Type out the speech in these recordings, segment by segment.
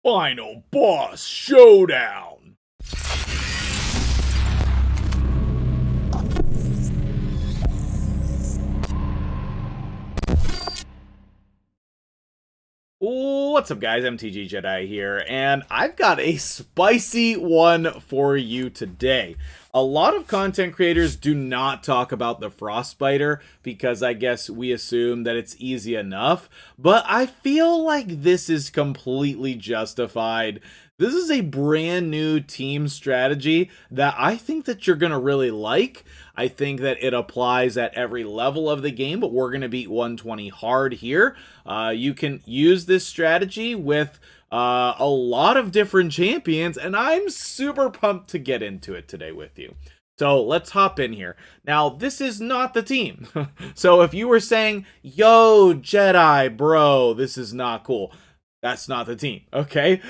Final Boss Showdown! What's up, guys? MtgJedi here, and I've got a spicy one for you today. A lot of content creators do not talk about the Frostbiter because I guess we assume that it's easy enough, but I feel like this is completely justified. This is a brand new team strategy that I think that you're going to really like. I think that it applies at every level of the game, but we're going to beat 120 hard here. You can use this strategy with a lot of different champions, and I'm super pumped to get into it today with you. So let's hop in here. Now, this is not the team. So if you were saying, yo, Jedi, bro, this is not cool, that's not the team, okay?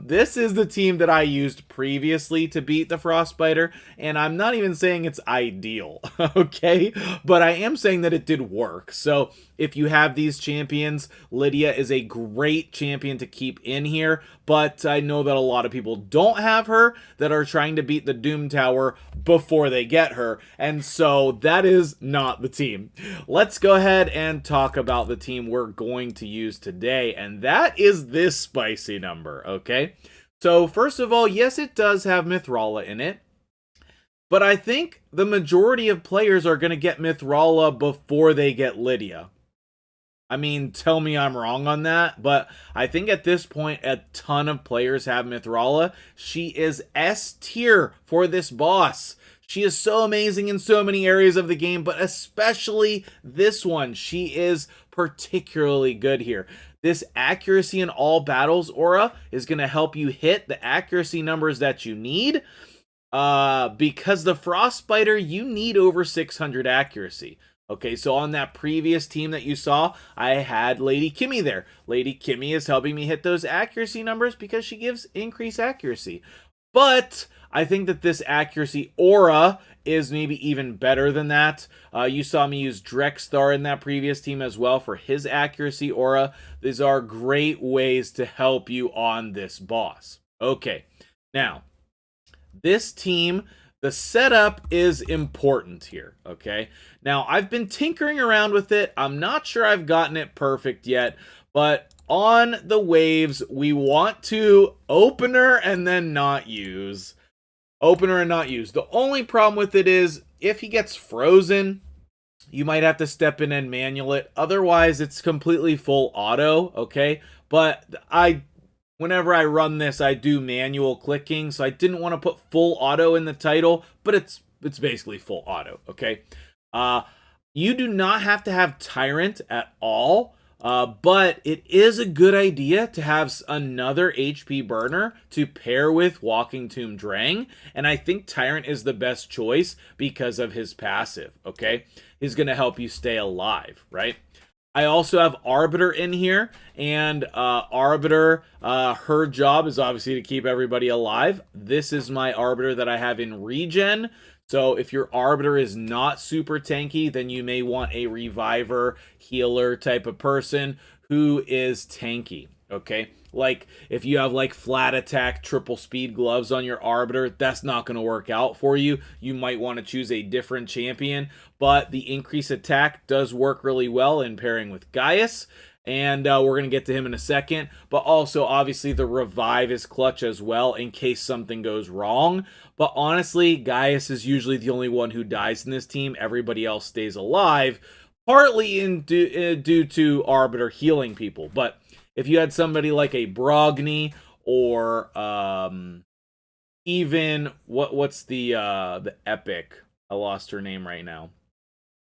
This is the team that I used previously to beat the Frostbiter, and I'm not even saying it's ideal, okay? But I am saying that it did work. So if you have these champions, Lydia is a great champion to keep in here, but I know that a lot of people don't have her that are trying to beat the Doom Tower before they get her, and so that is not the team. Let's go ahead and talk about the team we're going to use today, and that is this spicy number, okay? So first of all, yes, it does have Mythrala in it, but I think the majority of players are going to get Mythrala before they get Lydia. I mean, tell me I'm wrong on that, but I think at this point, a ton of players have Mythrala. She is S tier for this boss. She is so amazing in so many areas of the game, but especially this one. She is particularly good here. This accuracy in all battles aura is going to help you hit the accuracy numbers that you need. Because the Frostbiter, you need over 600 accuracy. Okay, so on that previous team that you saw, I had Lady Kimmy there. Lady Kimmy is helping me hit those accuracy numbers because she gives increased accuracy. But I think that this accuracy aura is maybe even better than that. You saw me use Drexstar in that previous team as well for his accuracy aura. These are great ways to help you on this boss. Okay, now, this team, the setup is important here, okay? Now, I've been tinkering around with it. I'm not sure I've gotten it perfect yet, but on the waves, we want to opener and then not use. Opener and not use. The only problem with it is if he gets frozen, you might have to step in and manual it. Otherwise, it's completely full auto, okay? But whenever I run this, I do manual clicking, so I didn't want to put full auto in the title, but it's basically full auto, okay? You do not have to have Tyrant at all, but it is a good idea to have another HP burner to pair with Walking Tomb Drang, and I think Tyrant is the best choice because of his passive, okay? He's going to help you stay alive, right? I also have Arbiter in here, and Arbiter, her job is obviously to keep everybody alive. This is my Arbiter that I have in regen. So if your Arbiter is not super tanky, then you may want a Reviver, healer type of person who is tanky, okay? Like, if you have, like, flat attack, triple speed gloves on your Arbiter, that's not going to work out for you. You might want to choose a different champion, but the increased attack does work really well in pairing with Gaius, and we're going to get to him in a second. But also, obviously, the Revive is clutch as well in case something goes wrong. But honestly, Gaius is usually the only one who dies in this team. Everybody else stays alive, partly due to Arbiter healing people, but if you had somebody like a Brogni or even what's the epic? I lost her name right now.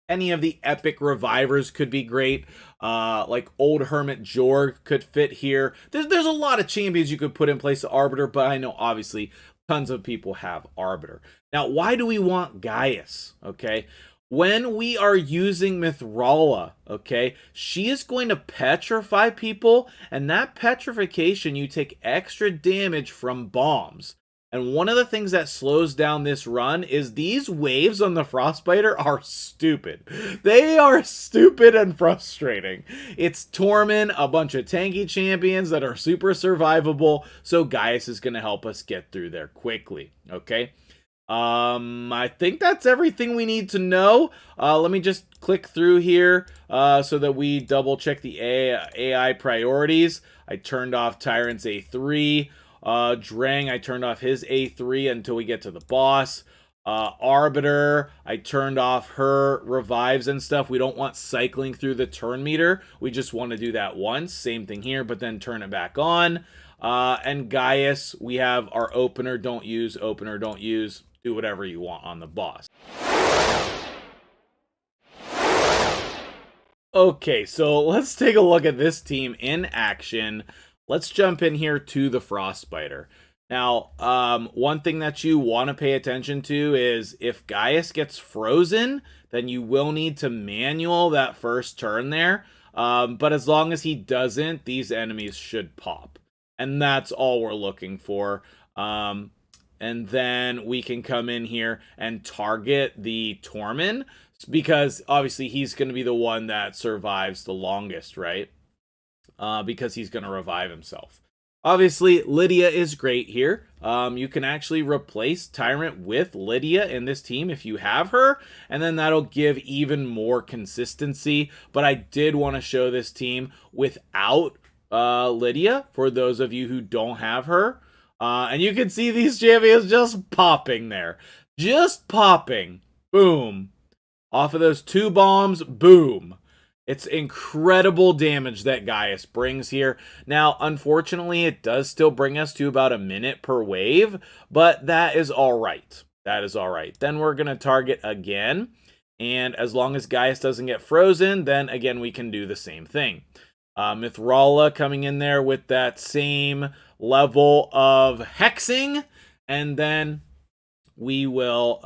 Any of the epic revivers could be great. Like Old Hermit Jorg could fit here. There's a lot of champions you could put in place of Arbiter, but I know obviously tons of people have Arbiter. Now, why do we want Gaius? Okay. When we are using Mythrala, okay, she is going to petrify people, and that petrification, you take extra damage from bombs. And one of the things that slows down this run is these waves on the Frostbiter are stupid. They are stupid and frustrating. It's Torment, a bunch of tanky champions that are super survivable, so Gaius is going to help us get through there quickly, okay? I think that's everything we need to know. Let me just click through here so that we double check the AI priorities. I turned off Tyrant's A3. Drang, I turned off his A3 until we get to the boss. Arbiter, I turned off her revives and stuff. We don't want cycling through the turn meter. We just want to do that once. Same thing here, but then turn it back on. And Gaius, we have our opener, don't use, opener, don't use. Do whatever you want on the boss. Okay, so let's take a look at this team in action. Let's jump in here to the Frostbiter. Now, one thing that you want to pay attention to is if Gaius gets frozen, then you will need to manual that first turn there. But as long as he doesn't, these enemies should pop. And that's all we're looking for. And then we can come in here and target the Torment, because obviously he's going to be the one that survives the longest, right? Because he's going to revive himself. Obviously, Lydia is great here. You can actually replace Tyrant with Lydia in this team if you have her, and then that'll give even more consistency. But I did want to show this team without Lydia for those of you who don't have her. And you can see these champions just popping there. Just popping. Boom. Off of those 2 bombs, boom. It's incredible damage that Gaius brings here. Now, unfortunately, it does still bring us to about a minute per wave, but that is all right. That is all right. Then we're going to target again, and as long as Gaius doesn't get frozen, then again, we can do the same thing. Mithrala coming in there with that same level of hexing, and then we will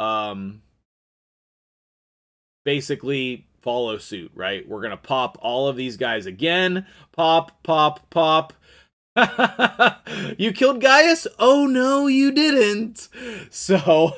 basically follow suit, right? We're gonna pop all of these guys again. Pop, pop, pop. You killed Gaius? Oh no, you didn't. So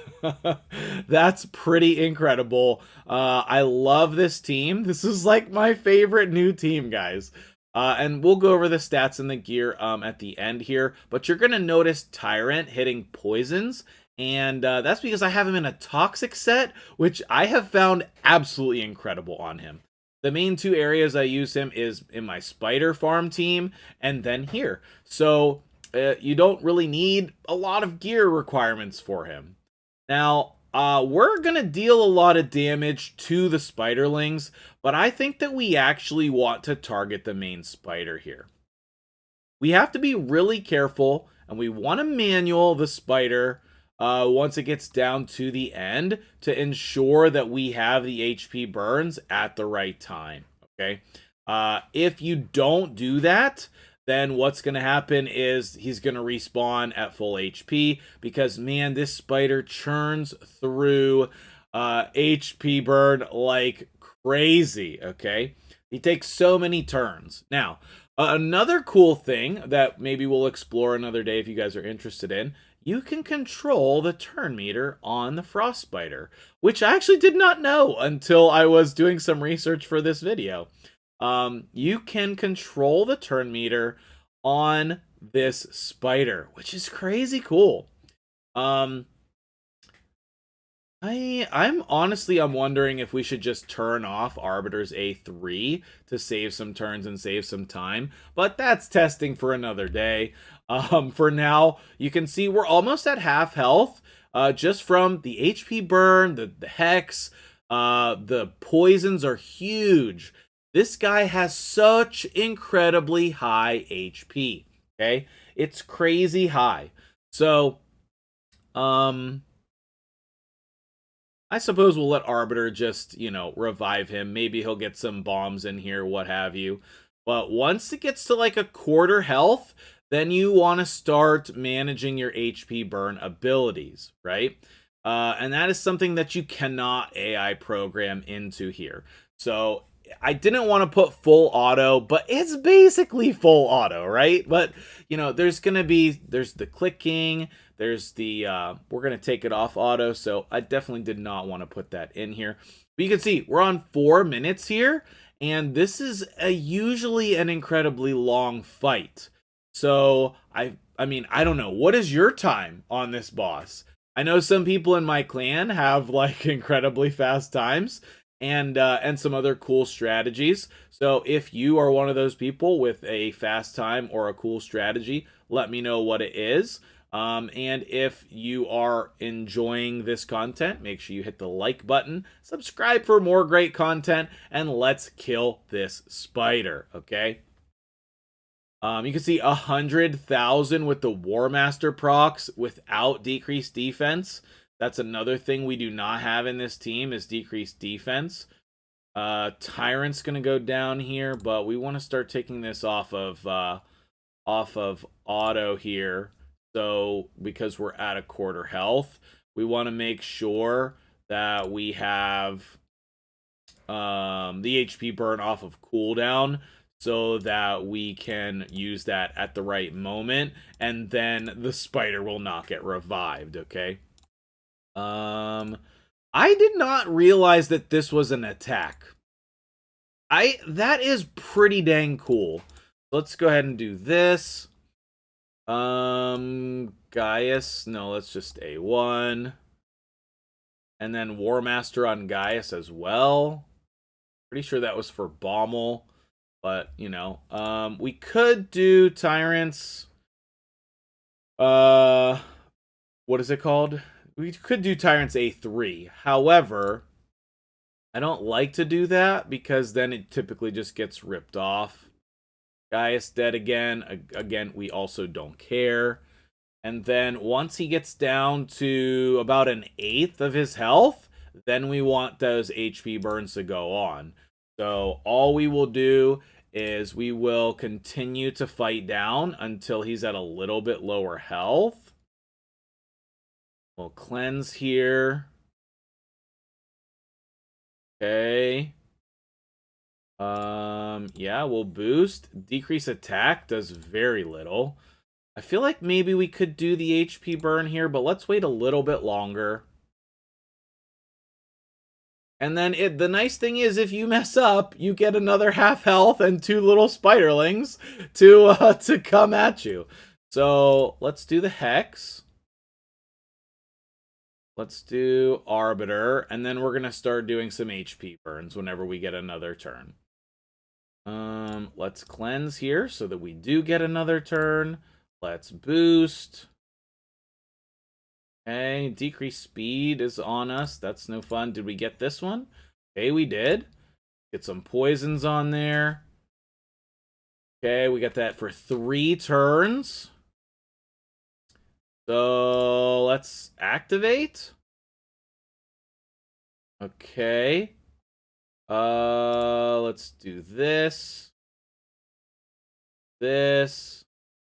that's pretty incredible. I love this team. This is like my favorite new team, guys. And we'll go over the stats and the gear at the end here, but you're gonna notice Tyrant hitting poisons, and that's because I have him in a toxic set, which I have found absolutely incredible on him. The main 2 areas I use him is in my spider farm team, and then here. So you don't really need a lot of gear requirements for him. Now, we're going to deal a lot of damage to the spiderlings, but I think that we actually want to target the main spider here. We have to be really careful, and we want to manual the spider once it gets down to the end to ensure that we have the HP burns at the right time, okay? If you don't do that, then what's going to happen is he's going to respawn at full HP, because, man, this spider churns through HP burn like crazy, okay? He takes so many turns. Now, another cool thing that maybe we'll explore another day if you guys are interested in, you can control the turn meter on the Frostbiter, which I actually did not know until I was doing some research for this video. You can control the turn meter on this spider, which is crazy cool. I'm honestly, I'm wondering if we should just turn off Arbiter's A3 to save some turns and save some time, but that's testing for another day. For now, you can see we're almost at half health, just from the HP burn, the hex, the poisons are huge. This guy has such incredibly high HP, okay? It's crazy high. So, I suppose we'll let Arbiter just, revive him. Maybe he'll get some bombs in here, what have you. But once it gets to like a quarter health, then you want to start managing your HP burn abilities, right? And that is something that you cannot AI program into here. So I didn't want to put full auto, but it's basically full auto, right? But, you know, there's the clicking, there's the, we're going to take it off auto, so I definitely did not want to put that in here. But you can see, we're on 4 minutes here, and this is usually an incredibly long fight. So, I mean, I don't know. What is your time on this boss? I know some people in my clan have, like, incredibly fast times, and some other cool strategies. So if you are one of those people with a fast time or a cool strategy, let me know what it is. And if you are enjoying this content, make sure you hit the like button, subscribe for more great content, and let's kill this spider, okay? You can see 100,000 with the War Master procs without decreased defense. That's another thing we do not have in this team is decreased defense. Tyrant's gonna go down here, but we want to start taking this off of auto here. So because we're at a quarter health, we want to make sure that we have the HP burn off of cooldown, so that we can use that at the right moment, and then the spider will not get revived, okay? I did not realize that this was an attack. That is pretty dang cool. Let's go ahead and do this. Gaius, no, let's just A1. And then War Master on Gaius as well. Pretty sure that was for Bommel. But, you know, we could do Tyrants. What is it called? We could do Tyrants A3. However, I don't like to do that because then it typically just gets ripped off. Gaius dead again. Again, we also don't care. And then once he gets down to about 1/8 of his health, then we want those HP burns to go on. So all we will do is we will continue to fight down until he's at a little bit lower health. We'll cleanse here. Okay. Yeah, we'll boost. Decrease attack does very little. I feel like maybe we could do the HP burn here, but let's wait a little bit longer. And then the nice thing is, if you mess up, you get another half health and 2 little spiderlings to come at you. So let's do the Hex. Let's do Arbiter, and then we're gonna start doing some HP burns whenever we get another turn. Let's cleanse here so that we do get another turn. Let's boost. Okay, decreased speed is on us. That's no fun. Did we get this one? Okay, we did. Get some poisons on there. Okay, we got that for 3 turns. So let's activate. Okay. Let's do this. This.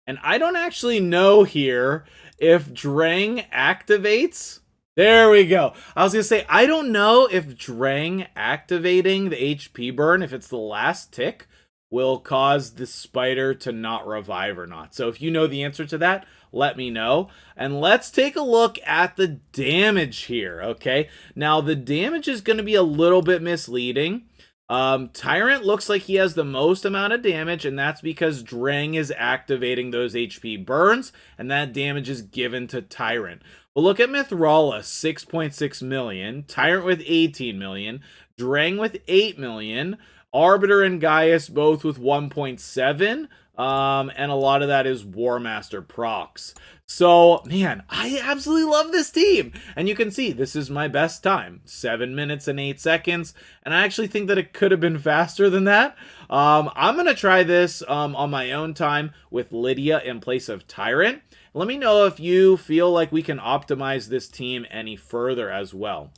And I don't actually know here if Drang activates. There we go. I was going to say, I don't know if Drang activating the HP burn, if it's the last tick, will cause the spider to not revive or not. So if you know the answer to that, let me know. And let's take a look at the damage here, okay? Now, the damage is going to be a little bit misleading. Tyrant looks like he has the most amount of damage, and that's because Drang is activating those HP burns, and that damage is given to Tyrant. But look at Mithrala, 6.6 million, Tyrant with 18 million, Drang with 8 million, Arbiter and Gaius both with 1.7, and a lot of that is War Master procs. So, man, I absolutely love this team. And you can see, this is my best time. 7 minutes and 8 seconds. And I actually think that it could have been faster than that. I'm going to try this on my own time with Lydia in place of Tyrant. Let me know if you feel like we can optimize this team any further as well.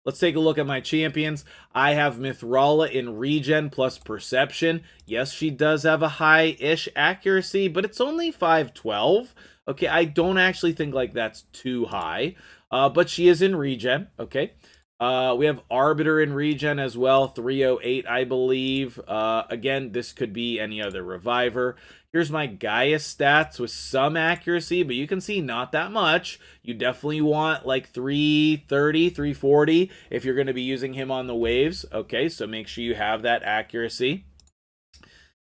Let's take a look at my champions. I have Mithrala in regen plus perception. Yes, she does have a high-ish accuracy, but it's only 512. Okay, I don't actually think like that's too high, but she is in regen. Okay, We have Arbiter in regen as well, 308, I believe. Again, this could be any other reviver. Here's my Gaius stats with some accuracy, but you can see not that much. You definitely want like 330, 340 if you're going to be using him on the waves. Okay, so make sure you have that accuracy.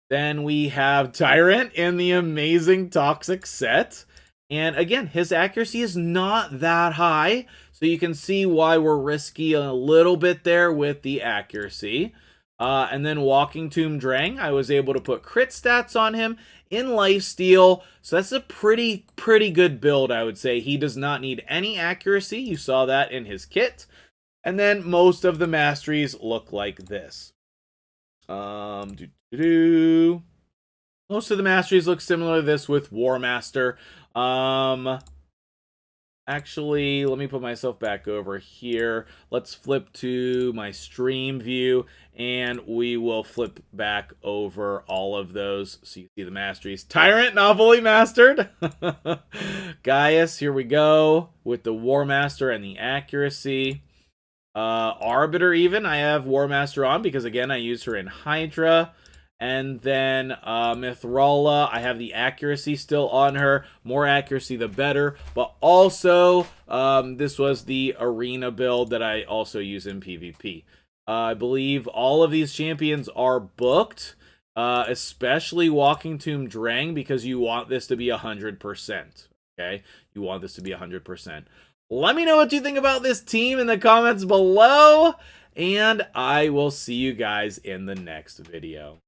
Then we have Tyrant in the amazing Toxic set. And again, his accuracy is not that high, so you can see why we're risky a little bit there with the accuracy. And then Walking Tomb Drang, I was able to put crit stats on him in lifesteal, so that's a pretty good build, I would say. He does not need any accuracy. You saw that in his kit. And then most of the masteries look like this. Most of the masteries look similar to this with War Master. Actually, let me put myself back over here. Let's flip to my stream view, and we will flip back over all of those so you see the masteries. Tyrant, not fully mastered. Gaius, here we go, with the War Master and the accuracy. Arbiter even, I have War Master on because, again, I use her in Hydra. And then Mithrala, I have the accuracy still on her. More accuracy, the better. But also, this was the arena build that I also use in PvP. I believe all of these champions are booked, especially Walking Tomb Drang, because you want this to be 100%. Okay? You want this to be 100%. Let me know what you think about this team in the comments below, and I will see you guys in the next video.